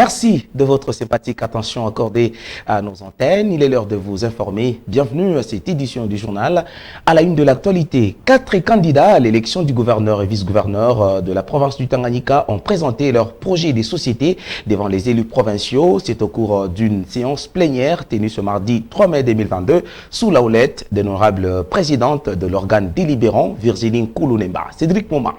Merci de votre sympathique attention accordée à nos antennes. Il est l'heure de vous informer. Bienvenue à cette édition du journal. À la une de l'actualité, 4 candidats à l'élection du gouverneur et vice-gouverneur de la province du Tanganyika ont présenté leur projet de société devant les élus provinciaux. C'est au cours d'une séance plénière tenue ce mardi 3 mai 2022 sous la houlette de l'honorable présidente de l'organe délibérant, Virginie Nkulu-Nemba. Cédric Moma.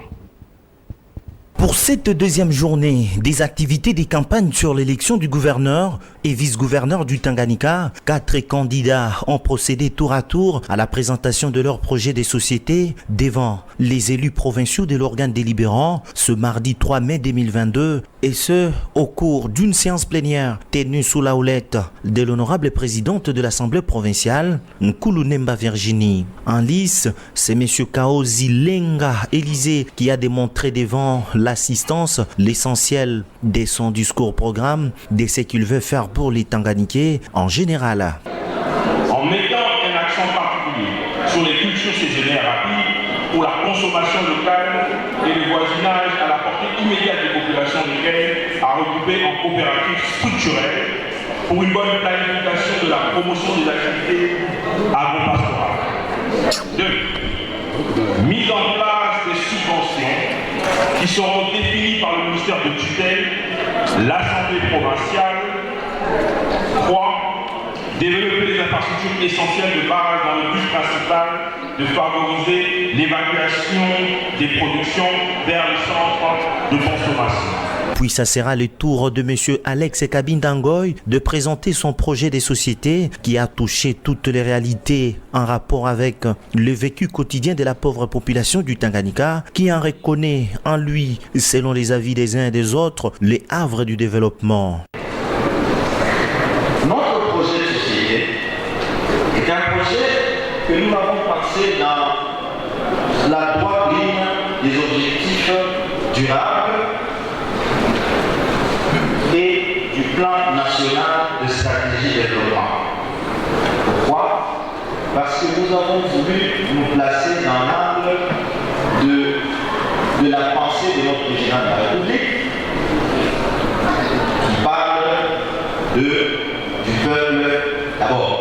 Pour cette deuxième journée des activités des campagnes sur l'élection du gouverneur et vice-gouverneur du Tanganyika, 4 candidats ont procédé tour à tour à la présentation de leur projet des sociétés devant les élus provinciaux de l'organe délibérant ce mardi 3 mai 2022 et ce au cours d'une séance plénière tenue sous la houlette de l'honorable présidente de l'Assemblée provinciale, Nkulu-Nemba Virginie. En lice, c'est M. Kaozi Lenga Élysée qui a démontré devant l'assistance l'essentiel de son discours programme, de ce qu'il veut faire pour les Tanganikais en général. En mettant un accent particulier sur les cultures saisonnières rapides pour la consommation locale et le voisinage à la portée immédiate des populations lesquelles à regrouper en coopératives structurelles pour une bonne planification de la promotion des activités agro-pastorales. 2. Mise en place des subventions qui seront définies par le ministère de tutelle, l'Assemblée provinciale. 3. Développer les infrastructures essentielles de base dans le but principal de favoriser l'évacuation des productions vers les centres de consommation. Puis ça sera le tour de M. Alex Kabindangoy de présenter son projet de société qui a touché toutes les réalités en rapport avec le vécu quotidien de la pauvre population du Tanganyika qui en reconnaît en lui, selon les avis des uns et des autres, les havres du développement. Notre projet de société est un projet que nous avons pensé dans la droite ligne des objectifs durables et du plan national de stratégie de développement. Pourquoi? Parce que nous avons voulu nous placer dans l'angle de la pensée de notre président de la République qui parle du peuple d'abord.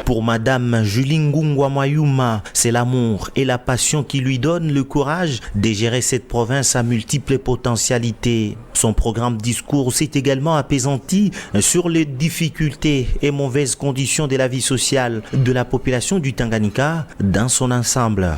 Pour Madame Julie Ngungwa Mayuma, c'est l'amour et la passion qui lui donnent le courage de gérer cette province à multiples potentialités. Son programme discours s'est également apaisanti sur les difficultés et mauvaises conditions de la vie sociale de la population du Tanganyika dans son ensemble.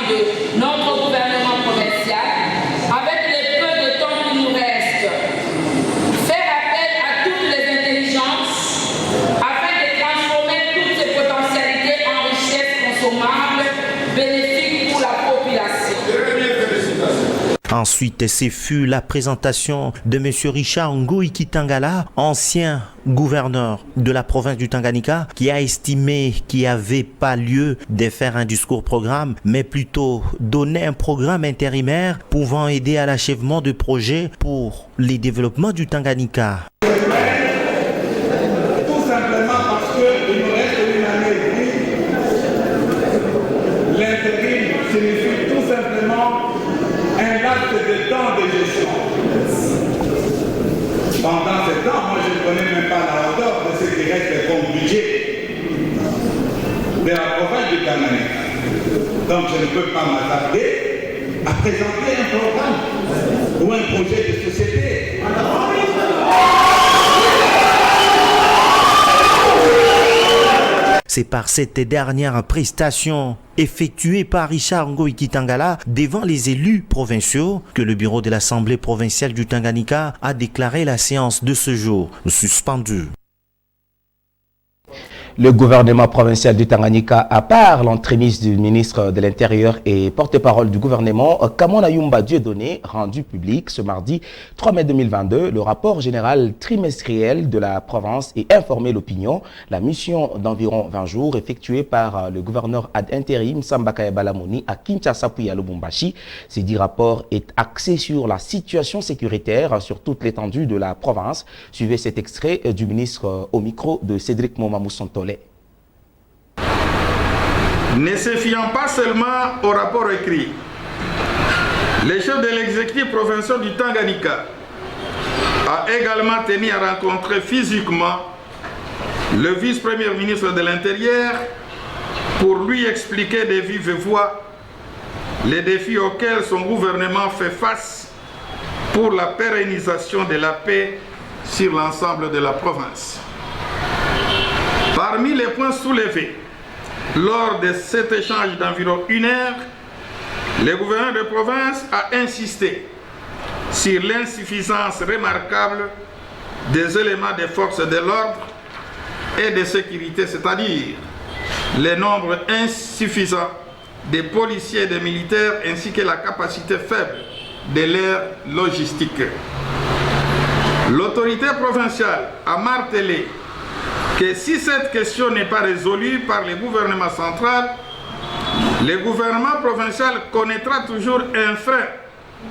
De notre gouvernement provincial, avec les peu de temps qui nous reste, faire appel à toutes les intelligences afin de transformer toutes ces potentialités en richesses consommables bénéfiques pour la population. Ensuite, ce fut la présentation de M. Richard Ngoïki Tangala, ancien gouverneur de la province du Tanganyika, qui a estimé qu'il n'y avait pas lieu de faire un discours programme, mais plutôt donner un programme intérimaire pouvant aider à l'achèvement de projets pour les développements du Tanganyika. Pendant ce temps, moi je ne connais même pas la hauteur de ce qui reste comme budget de la province du Tanganyika. Donc je ne peux pas m'attarder à présenter un programme ou un projet de société. C'est par cette dernière prestation effectuée par Richard Ngoïki Tangala devant les élus provinciaux que le bureau de l'Assemblée provinciale du Tanganyika a déclaré la séance de ce jour suspendue. Le gouvernement provincial du Tanganyika, à part l'entremise du ministre de l'Intérieur et porte-parole du gouvernement, Kamona Yumba Dieudonné, rendu public ce mardi 3 mai 2022, le rapport général trimestriel de la province et informé l'opinion. La mission d'environ 20 jours effectuée par le gouverneur ad intérim Samba Kayaba Lamoni à Kinshasa puis à Lubumbashi. Ce dit rapport est axé sur la situation sécuritaire sur toute l'étendue de la province. Suivez cet extrait du ministre au micro de Cédric Momamou Santolé. Ne se fiant pas seulement au rapport écrit, le chef de l'exécutif provincial du Tanganyika a également tenu à rencontrer physiquement le vice-premier ministre de l'Intérieur pour lui expliquer de vive voix les défis auxquels son gouvernement fait face pour la pérennisation de la paix sur l'ensemble de la province. Parmi les points soulevés lors de cet échange d'environ 1 heure, le gouverneur de province a insisté sur l'insuffisance remarquable des éléments des forces de l'ordre et de sécurité, c'est-à-dire le nombre insuffisant des policiers et des militaires ainsi que la capacité faible de leur logistique. L'autorité provinciale a martelé que si cette question n'est pas résolue par le gouvernement central, le gouvernement provincial connaîtra toujours un frein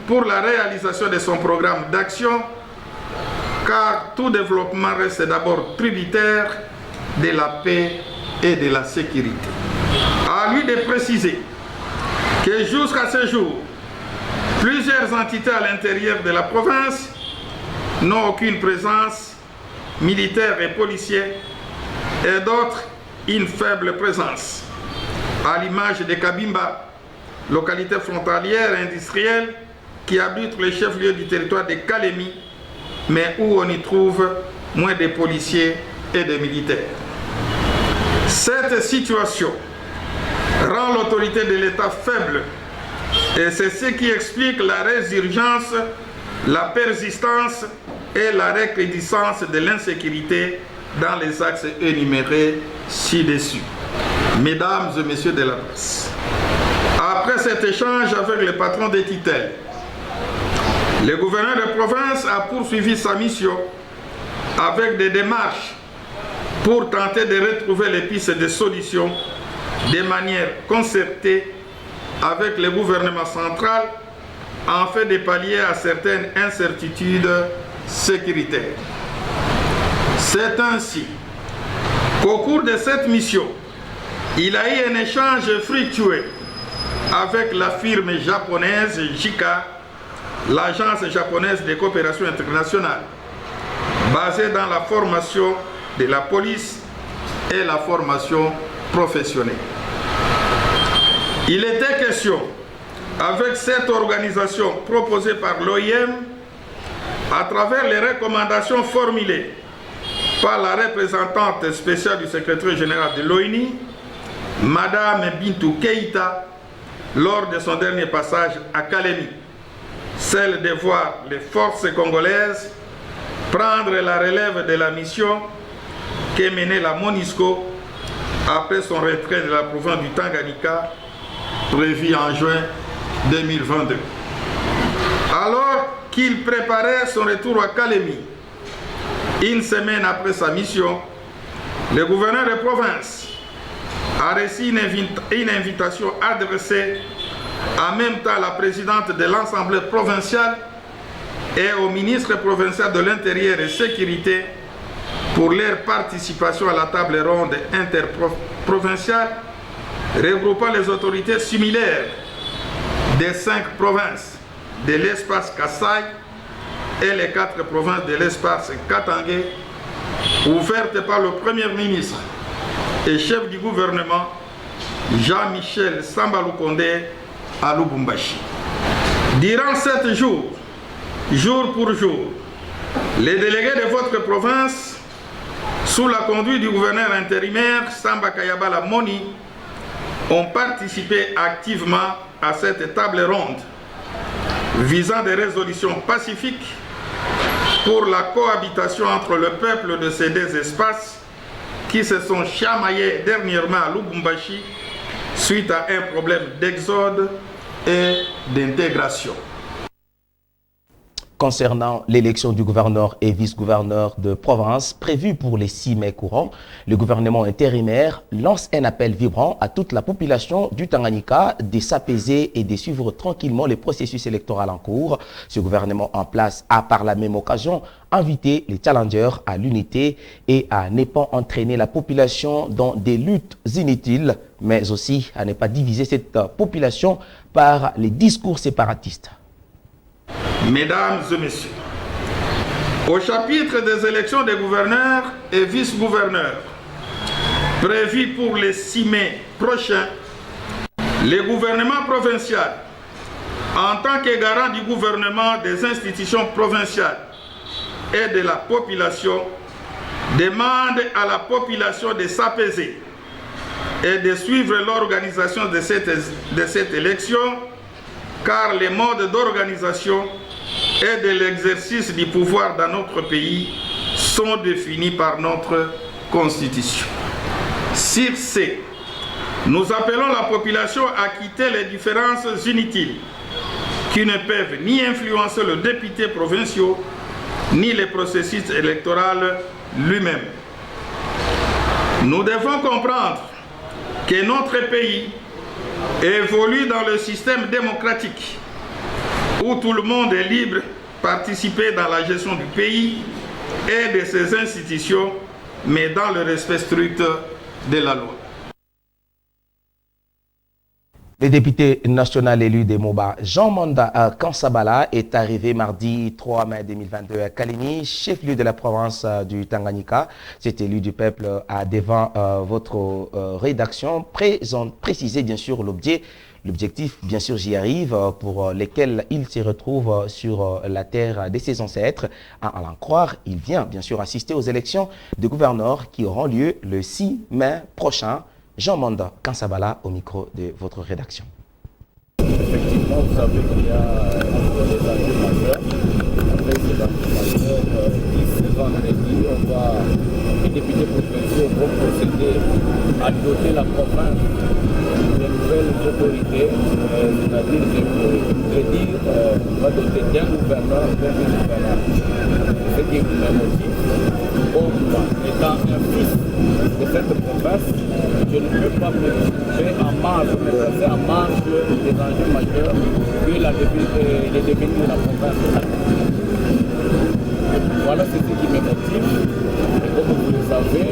pour la réalisation de son programme d'action, car tout développement reste d'abord tributaire de la paix et de la sécurité. À lui de préciser que jusqu'à ce jour, plusieurs entités à l'intérieur de la province n'ont aucune présence militaire et policière et d'autres une faible présence, à l'image de Kabimba, localité frontalière industrielle qui abrite le chef-lieu du territoire de Kalemi, mais où on y trouve moins de policiers et de militaires. Cette situation rend l'autorité de l'État faible et c'est ce qui explique la résurgence, la persistance et la recrudescence de l'insécurité dans les axes énumérés ci-dessus. Mesdames et messieurs de la presse, après cet échange avec le patron des Titels, le gouverneur de province a poursuivi sa mission avec des démarches pour tenter de retrouver les pistes de solutions de manière concertée avec le gouvernement central en fait de pallier à certaines incertitudes sécuritaires. C'est ainsi qu'au cours de cette mission, il a eu un échange fructueux avec la firme japonaise JICA, l'agence japonaise de coopération internationale, basée dans la formation de la police et la formation professionnelle. Il était question, avec cette organisation proposée par l'OIM, à travers les recommandations formulées par la représentante spéciale du secrétaire général de l'ONU, Madame Bintou Keïta, lors de son dernier passage à Kalemi, celle de voir les forces congolaises prendre la relève de la mission qu'est menée la MONUSCO après son retrait de la province du Tanganyika, prévu en juin 2022. Alors qu'il préparait son retour à Kalemi, une semaine après sa mission, le gouverneur de province a reçu une invitation adressée en même temps à la présidente de l'Assemblée provinciale et au ministre provincial de l'Intérieur et Sécurité pour leur participation à la table ronde interprovinciale regroupant les autorités similaires des 5 provinces de l'espace Kasaï et les 4 provinces de l'espace Katangé, ouverte par le Premier ministre et chef du gouvernement Jean-Michel Samba-Lukonde à Lubumbashi. Durant 7 jours, jour pour jour, les délégués de votre province, sous la conduite du gouverneur intérimaire Samba Kayaba Lamoni, ont participé activement à cette table ronde visant des résolutions pacifiques pour la cohabitation entre le peuple de ces deux espaces qui se sont chamaillés dernièrement à Lubumbashi suite à un problème d'exode et d'intégration. Concernant l'élection du gouverneur et vice-gouverneur de province prévue pour les 6 mai courants, le gouvernement intérimaire lance un appel vibrant à toute la population du Tanganyika de s'apaiser et de suivre tranquillement les processus électoraux en cours. Ce gouvernement en place a par la même occasion invité les challengers à l'unité et à ne pas entraîner la population dans des luttes inutiles, mais aussi à ne pas diviser cette population par les discours séparatistes. Mesdames et messieurs, au chapitre des élections des gouverneurs et vice-gouverneurs prévues pour les 6 mai prochains, le gouvernement provincial, en tant que garant du gouvernement des institutions provinciales et de la population, demande à la population de s'apaiser et de suivre l'organisation de cette élection, car les modes d'organisation et de l'exercice du pouvoir dans notre pays sont définis par notre Constitution. Sur ce, nous appelons la population à quitter les différences inutiles qui ne peuvent ni influencer le député provincial ni le processus électoral lui-même. Nous devons comprendre que notre pays évolue dans le système démocratique où tout le monde est libre de participer dans la gestion du pays et de ses institutions, mais dans le respect strict de la loi. Le député national élu des Moba, Jean-Manda Kansabala, est arrivé mardi 3 mai 2022 à Kalini, chef-lieu de la province du Tanganyika. Cet élu du peuple a devant votre rédaction précisé bien sûr l'objectif, bien sûr j'y arrive, pour lesquels il se retrouve sur la terre de ses ancêtres. À l'en croire, il vient bien sûr assister aux élections de gouverneurs qui auront lieu le 6 mai prochain. Jean-Manda Kansabala au micro de votre rédaction. Effectivement, vous savez qu'il y a des enjeux majeurs. Après ces enjeux majeurs, ce vendredi, les députés provinciaux vont procéder à doter la province de nouvelles autorités, c'est-à-dire, va doter d'un gouverneur, d'un vice-gouverneur. Ce qui me motive, comme étant un fils de cette province, je ne peux pas me placer en marge des enjeux majeurs que le devenir de la province. Voilà ce qui me motive. Et comme vous le savez,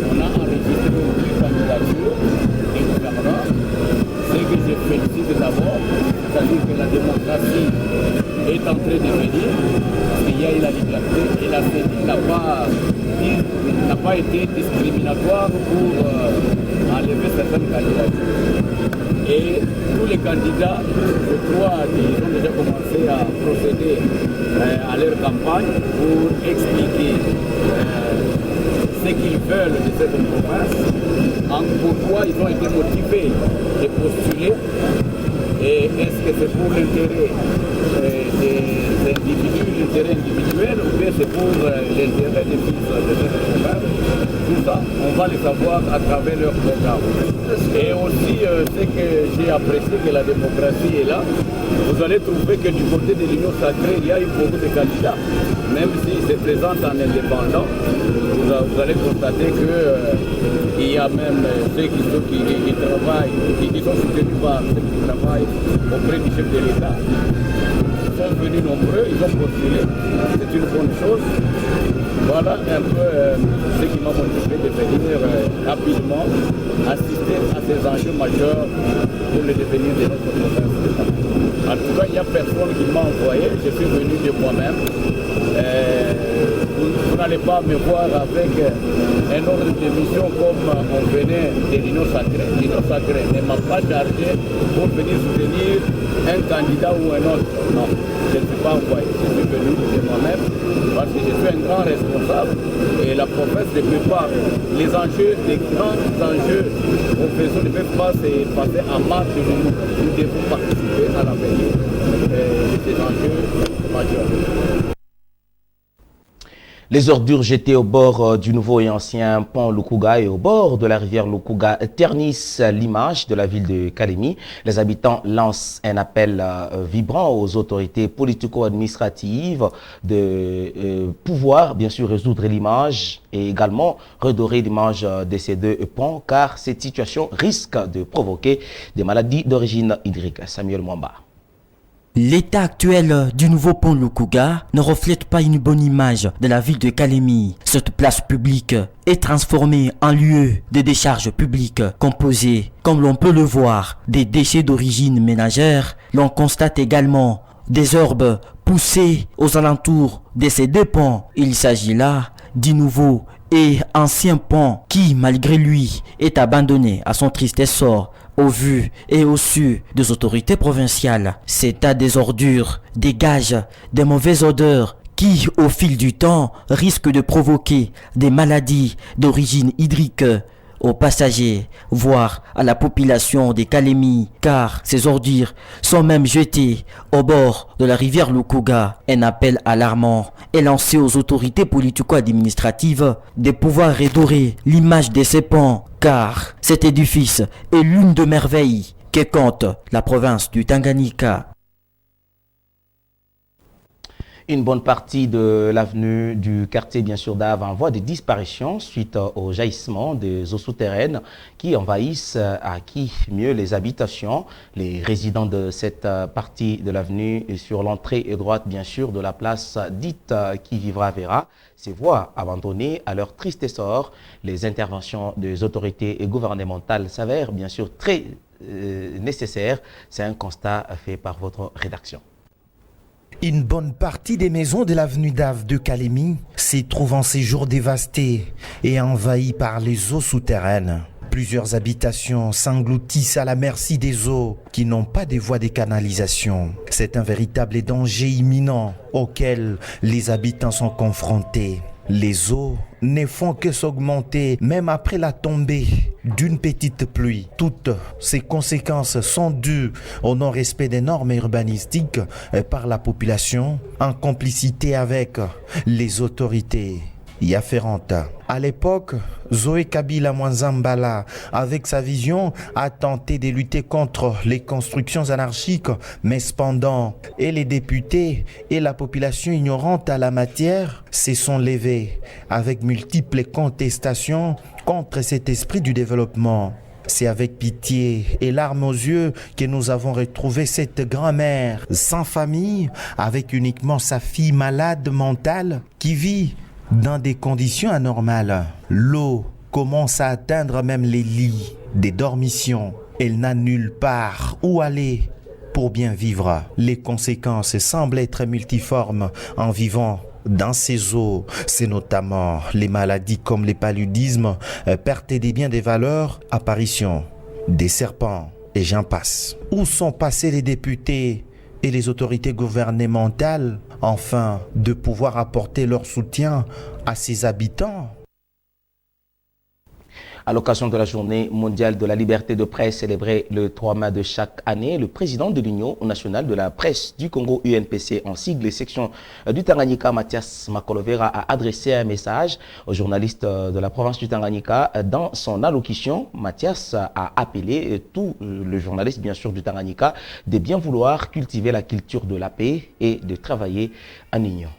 on a enregistré une candidature des gouverneurs. Ce que je félicite d'abord, c'est-à-dire que la démocratie est en train de venir, il y a eu la liberté et la CENI n'a pas été discriminatoire pour enlever certaines candidatures. Et tous les candidats, je crois, ils ont déjà commencé à procéder à leur campagne pour expliquer ce qu'ils veulent de cette province, pourquoi ils ont été motivés de postuler, et est-ce que c'est pour l'intérêt des individus, l'intérêt individuel, ou bien c'est pour l'intérêt des fils de cette province. Tout ça, on va les savoir à travers leur programme. Et aussi, ce que j'ai apprécié que la démocratie est là, vous allez trouver que du côté de l'Union sacrée, il y a eu beaucoup de candidats. Même s'ils se présentent en indépendant, vous allez constater qu'il y a même ceux qui travaillent, qui sont soutenus par ceux qui travaillent auprès du chef de l'État. Ils sont venus nombreux, ils ont postulé. C'est une bonne chose. Voilà un peu ce qui m'a motivé de venir rapidement assister à ces enjeux majeurs pour le devenir de notre province. En tout cas, il n'y a personne qui m'a envoyé, je suis venu de moi-même. Vous n'allez pas me voir avec un ordre de mission comme on venait de l'Union sacrée. L'Union sacrée ne m'a pas chargé pour venir soutenir un candidat ou un autre. Non, je ne suis pas envoyé. Je suis venu de moi-même parce que je suis un grand responsable et la province ne peut pas. Les enjeux, les grands enjeux professionnels ne peuvent pas se passer en marge de nous. Nous devons participer à l'avenir de ces enjeux majeurs. Les ordures jetées au bord du nouveau et ancien pont Lukuga et au bord de la rivière Lukuga ternissent l'image de la ville de Kalemi. Les habitants lancent un appel vibrant aux autorités politico-administratives de pouvoir bien sûr résoudre l'image et également redorer l'image de ces deux ponts car cette situation risque de provoquer des maladies d'origine hydrique. Samuel Mwamba. L'état actuel du nouveau pont Lukuga ne reflète pas une bonne image de la ville de Kalemi. Cette place publique est transformée en lieu de décharge publique composée, comme l'on peut le voir, des déchets d'origine ménagère. L'on constate également des herbes poussées aux alentours de ces deux ponts. Il s'agit là du nouveau et ancien pont qui, malgré lui, est abandonné à son triste sort. Au vu et au su des autorités provinciales, cet tas des ordures dégage des mauvaises odeurs qui, au fil du temps, risquent de provoquer des maladies d'origine hydrique aux passagers, voire à la population des Kalemi, car ces ordures sont même jetées au bord de la rivière Lukuga. Un appel alarmant est lancé aux autorités politico-administratives de pouvoir redorer l'image de ces ponts, car cet édifice est l'une des merveilles que compte la province du Tanganyika. Une bonne partie de l'avenue du quartier, bien sûr, d'Ave en voie de disparition suite au jaillissement des eaux souterraines qui envahissent à qui mieux les habitations. Les résidents de cette partie de l'avenue sur l'entrée droite, bien sûr, de la place dite qui vivra verra, ces voies abandonnées à leur triste sort. Les interventions des autorités gouvernementales s'avèrent, bien sûr, très nécessaires. C'est un constat fait par votre rédaction. Une bonne partie des maisons de l'avenue d'Ave de Kalemi s'y trouvent en ces jours dévastées et envahies par les eaux souterraines. Plusieurs habitations s'engloutissent à la merci des eaux qui n'ont pas de voies de canalisation. C'est un véritable danger imminent auquel les habitants sont confrontés. Les eaux ne font que s'augmenter même après la tombée d'une petite pluie. Toutes ces conséquences sont dues au non-respect des normes urbanistiques par la population en complicité avec les autorités y afférentes. À l'époque, Zoé Kabila Mwanzambala, avec sa vision, a tenté de lutter contre les constructions anarchiques, mais cependant, et les députés et la population ignorante à la matière se sont levés avec multiples contestations contre cet esprit du développement. C'est avec pitié et larmes aux yeux que nous avons retrouvé cette grand-mère sans famille, avec uniquement sa fille malade mentale qui vit dans des conditions anormales. L'eau commence à atteindre même les lits des dormitions. Elle n'a nulle part où aller pour bien vivre. Les conséquences semblent être multiformes en vivant dans ces eaux. C'est notamment les maladies comme les paludismes, perte des biens des valeurs, apparition des serpents et j'en passe. Où sont passés les députés et les autorités gouvernementales, afin de pouvoir apporter leur soutien à ces habitants? À l'occasion de la journée mondiale de la liberté de presse célébrée le 3 mai de chaque année, le président de l'Union nationale de la presse du Congo, UNPC, en sigle et section du Tanganyika, Mathias Makolovera, a adressé un message aux journalistes de la province du Tanganyika. Dans son allocution, Mathias a appelé tous les journalistes, bien sûr, du Tanganyika, de bien vouloir cultiver la culture de la paix et de travailler en union.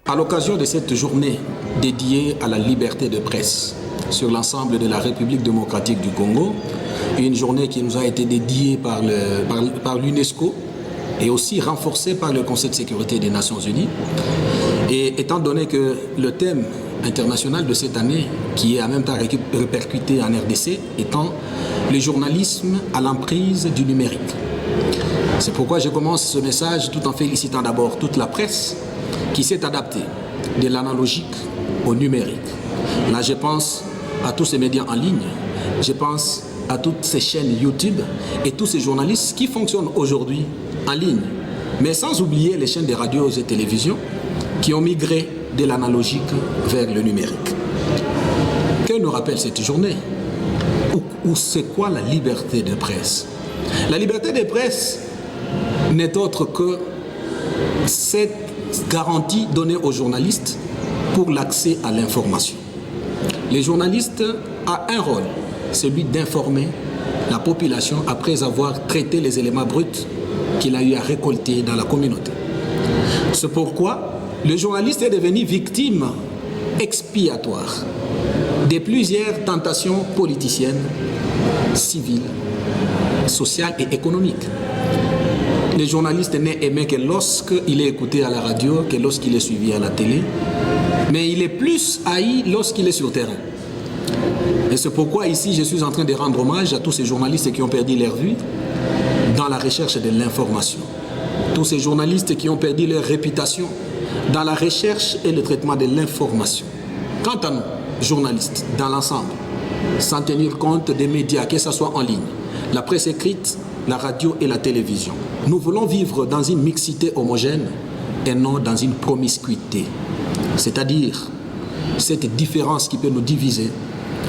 À l'occasion de cette journée dédiée à la liberté de presse sur l'ensemble de la République démocratique du Congo, une journée qui nous a été dédiée par l'UNESCO et aussi renforcée par le Conseil de sécurité des Nations Unies. Et étant donné que le thème international de cette année, qui est en même temps répercuté en RDC, étant le journalisme à l'emprise du numérique. C'est pourquoi je commence ce message tout en félicitant d'abord toute la presse qui s'est adaptée de l'analogique au numérique. Là, je pense à tous ces médias en ligne, je pense à toutes ces chaînes YouTube et tous ces journalistes qui fonctionnent aujourd'hui en ligne, mais sans oublier les chaînes de radios et télévisions qui ont migré de l'analogique vers le numérique. Que nous rappelle cette journée? Ou c'est quoi la liberté de presse? La liberté de presse n'est autre que cette garantie donnée aux journalistes pour l'accès à l'information. Les journalistes ont un rôle, celui d'informer la population après avoir traité les éléments bruts qu'il a eu à récolter dans la communauté. C'est pourquoi le journaliste est devenu victime expiatoire de plusieurs tentations politiciennes, civiles, sociales et économiques. Le journaliste n'est aimé que lorsqu'il est écouté à la radio, que lorsqu'il est suivi à la télé, mais il est plus haï lorsqu'il est sur terrain. Et c'est pourquoi ici je suis en train de rendre hommage à tous ces journalistes qui ont perdu leur vie dans la recherche de l'information. Tous ces journalistes qui ont perdu leur réputation dans la recherche et le traitement de l'information. Quant à nous, journalistes, dans l'ensemble, sans tenir compte des médias, que ce soit en ligne, la presse écrite, la radio et la télévision, nous voulons vivre dans une mixité homogène et non dans une promiscuité. C'est-à-dire, cette différence qui peut nous diviser,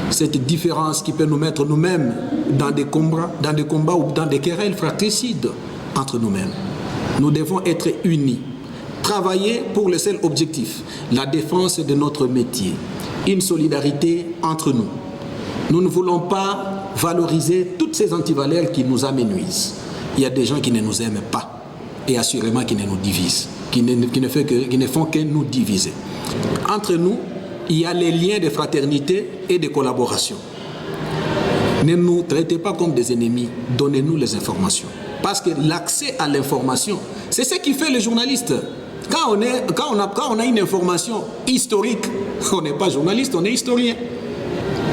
cette différence qui peut nous mettre nous-mêmes dans des combats ou dans des querelles fratricides entre nous-mêmes. Nous devons être unis, travailler pour le seul objectif, la défense de notre métier, une solidarité entre nous. Nous ne voulons pas valoriser toutes ces antivaleurs qui nous amenuisent. Il y a des gens qui ne nous aiment pas et assurément qui ne nous divisent, qui ne font que nous diviser. Entre nous, il y a les liens de fraternité et de collaboration. Ne nous traitez pas comme des ennemis, donnez-nous les informations. Parce que l'accès à l'information, c'est ce qui fait le journaliste. Quand on a une information historique, on n'est pas journaliste, on est historien.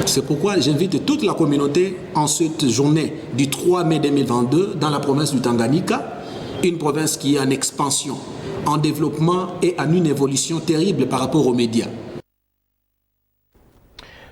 C'est pourquoi j'invite toute la communauté en cette journée du 3 mai 2022 dans la province du Tanganyika, une province qui est en expansion, en développement et en une évolution terrible par rapport aux médias.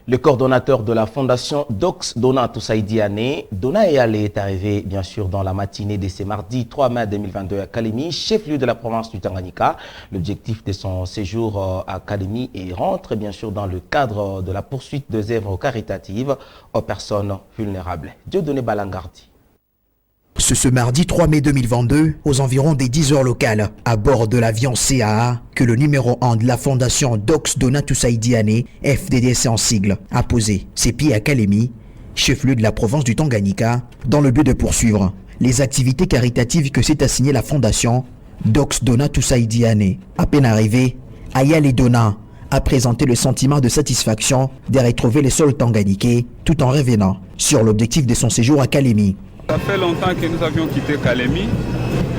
Le coordonnateur de la fondation Dox, Dona Toussaïdiane, Dona Eyale, est arrivé bien sûr dans la matinée de ce mardi 3 mai 2022 à Kalemi, chef-lieu de la province du Tanganyika. L'objectif de son séjour à Kalemi est rentre bien sûr dans le cadre de la poursuite des œuvres caritatives aux personnes vulnérables. Dieudonné Balangardi. Ce mardi 3 mai 2022, aux environs des 10 heures locales, à bord de l'avion CAA, que le numéro 1 de la fondation Dox Dona Toussaïdiane, FDDC en sigle, a posé ses pieds à Kalemi, chef-lieu de la province du Tanganyika, dans le but de poursuivre les activités caritatives que s'est assigné la fondation Dox Dona Toussaïdiane. À peine arrivé, Ayale Dona a présenté le sentiment de satisfaction de retrouver les sols tanganyikais tout en revenant sur l'objectif de son séjour à Kalemi. Ça fait longtemps que nous avions quitté Kalemi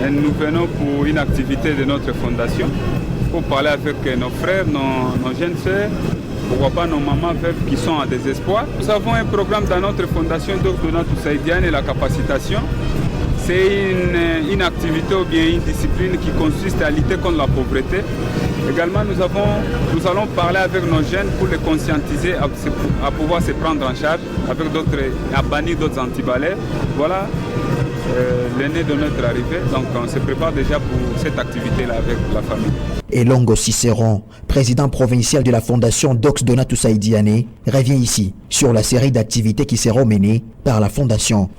et nous venons pour une activité de notre fondation pour parler avec nos frères, nos jeunes frères, pourquoi pas nos mamans veuves qui sont en désespoir. Nous avons un programme dans notre fondation Dox Dona Toussaïdiane et la capacitation. C'est une activité ou bien une discipline qui consiste à lutter contre la pauvreté. Également, nous allons parler avec nos jeunes pour les conscientiser à pouvoir se prendre en charge avec d'autres, à bannir d'autres antibalais. Voilà l'année de notre arrivée. Donc on se prépare déjà pour cette activité-là avec la famille. Et Longo Cicéron, président provincial de la fondation Dox Dona Toussaïdiane, revient ici sur la série d'activités qui seront menées par la fondation.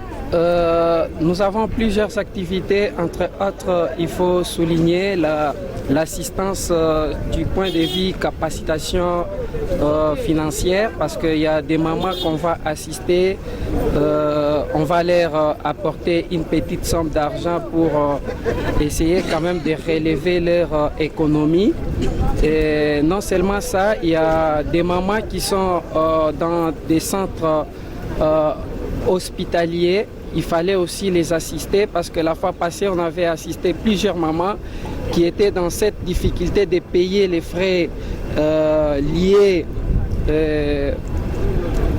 Nous avons plusieurs activités, entre autres, il faut souligner l'assistance du point de vue capacitation financière, parce qu'il y a des mamans qu'on va assister, on va leur apporter une petite somme d'argent pour essayer quand même de relever leur économie. Et non seulement ça, il y a des mamans qui sont dans des centres hospitaliers. Il fallait aussi les assister parce que la fois passée, on avait assisté plusieurs mamans qui étaient dans cette difficulté de payer les frais liés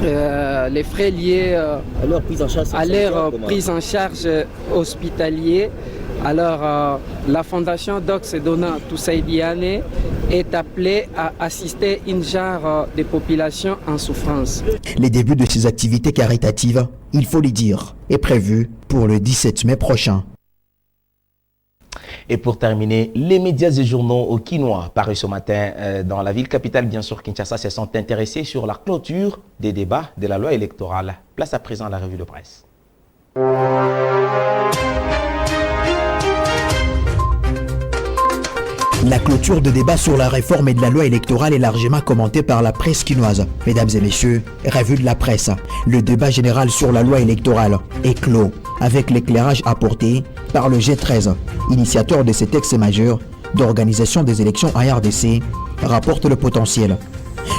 à leur prise en charge hospitalière. Alors, la fondation Dox Dona Toussaïdiane est appelée à assister une genre de population en souffrance. Les débuts de ces activités caritatives, il faut le dire, est prévu pour le 17 mai prochain. Et pour terminer, les médias et journaux au Quinois parus ce matin dans la ville capitale, bien sûr, Kinshasa, se sont intéressés sur la clôture des débats de la loi électorale. Place à présent à la revue de presse. La clôture de débat sur la réforme et de la loi électorale est largement commentée par la presse quinoise. Mesdames et messieurs, revue de la presse. Le débat général sur la loi électorale est clos, avec l'éclairage apporté par le G13, initiateur de ces textes majeurs d'organisation des élections en RDC, rapporte le potentiel.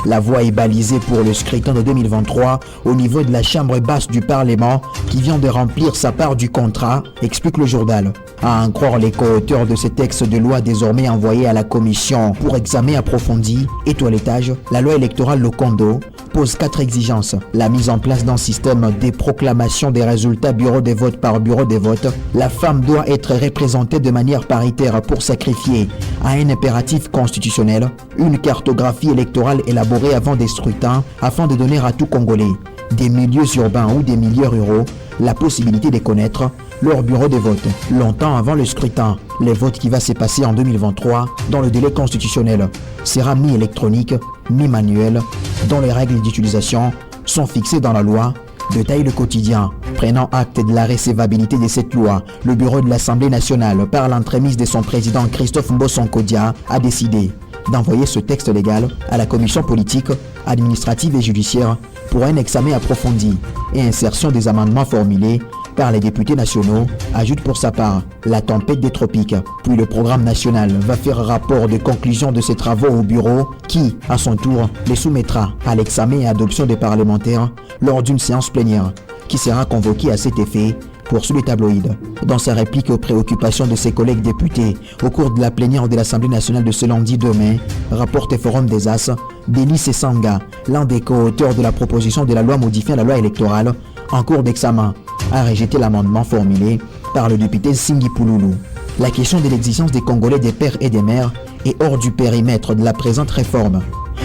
La voie est balisée pour le scrutin de 2023 au niveau de la Chambre basse du Parlement qui vient de remplir sa part du contrat, explique le journal. À en croire les co-auteurs de ces textes de loi désormais envoyés à la commission pour examen approfondi et toilettage, la loi électorale Lokondo pose 4 exigences. La mise en place d'un système de proclamation des résultats bureau des votes par bureau des votes. La femme doit être représentée de manière paritaire pour sacrifier à un impératif constitutionnel. Une cartographie électorale élaborée avant des scrutins afin de donner à tout Congolais, des milieux urbains ou des milieux ruraux, la possibilité de connaître leur bureau de vote longtemps avant le scrutin. Les votes qui va se passer en 2023 dans le délai constitutionnel sera mi-électronique, mi-manuel, dont les règles d'utilisation sont fixées dans la loi. Détaille le quotidien. Prenant acte de la recevabilité de cette loi, le bureau de l'Assemblée nationale, par l'entremise de son président Christophe Mbosonkodia, a décidé d'envoyer ce texte légal à la commission politique, administrative et judiciaire pour un examen approfondi et insertion des amendements formulés par les députés nationaux, ajoute pour sa part la tempête des tropiques. Puis le programme national va faire rapport de conclusion de ses travaux au bureau qui, à son tour, les soumettra à l'examen et adoption des parlementaires lors d'une séance plénière qui sera convoquée à cet effet, poursuit le tabloïd. Dans sa réplique aux préoccupations de ses collègues députés au cours de la plénière de l'Assemblée nationale de ce lundi 2 mai, rapporte Forum des As, Denis Sessanga, l'un des co-auteurs de la proposition de la loi modifiant la loi électorale, en cours d'examen, a rejeté l'amendement formulé par le député Singi Pouloulou. La question de l'existence des Congolais des pères et des mères est hors du périmètre de la présente réforme.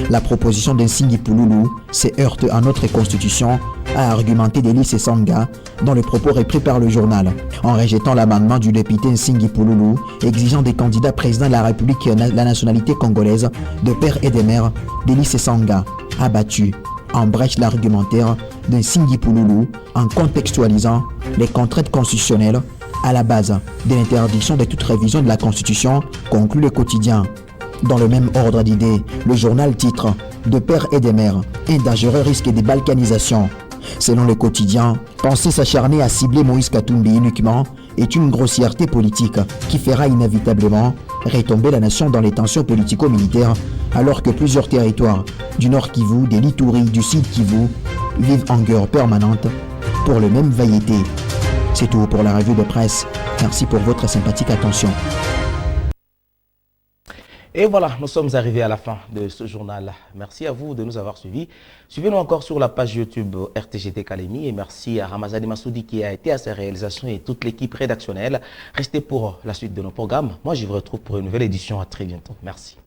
La proposition de Singi Pouloulou se heurte à notre constitution, a argumenté Denis Sessanga dans le propos repris par le journal. En rejetant l'amendement du député Singi Pouloulou exigeant des candidats présidents de la République la nationalité congolaise de pères et des mères, Denis Sessanga a battu en brèche l'argumentaire d'un Singi Pouloulou en contextualisant les contraintes constitutionnelles à la base de l'interdiction de toute révision de la Constitution, conclut le quotidien. Dans le même ordre d'idées, le journal titre « De pères et des mères, un dangereux risque de balkanisation ». Selon le quotidien, penser s'acharner à cibler Moïse Katumbi uniquement est une grossièreté politique qui fera inévitablement retomber la nation dans les tensions politico-militaires alors que plusieurs territoires du Nord Kivu, des Lituri, du Sud Kivu vivent en guerre permanente pour le même va-et-été. C'est tout pour la revue de presse. Merci pour votre sympathique attention. Et voilà, nous sommes arrivés à la fin de ce journal. Merci à vous de nous avoir suivis. Suivez-nous encore sur la page YouTube RTGT Kalemi et merci à Ramazani Massoudi qui a été à ses réalisations et toute l'équipe rédactionnelle. Restez pour la suite de nos programmes. Moi, je vous retrouve pour une nouvelle édition. À très bientôt. Merci.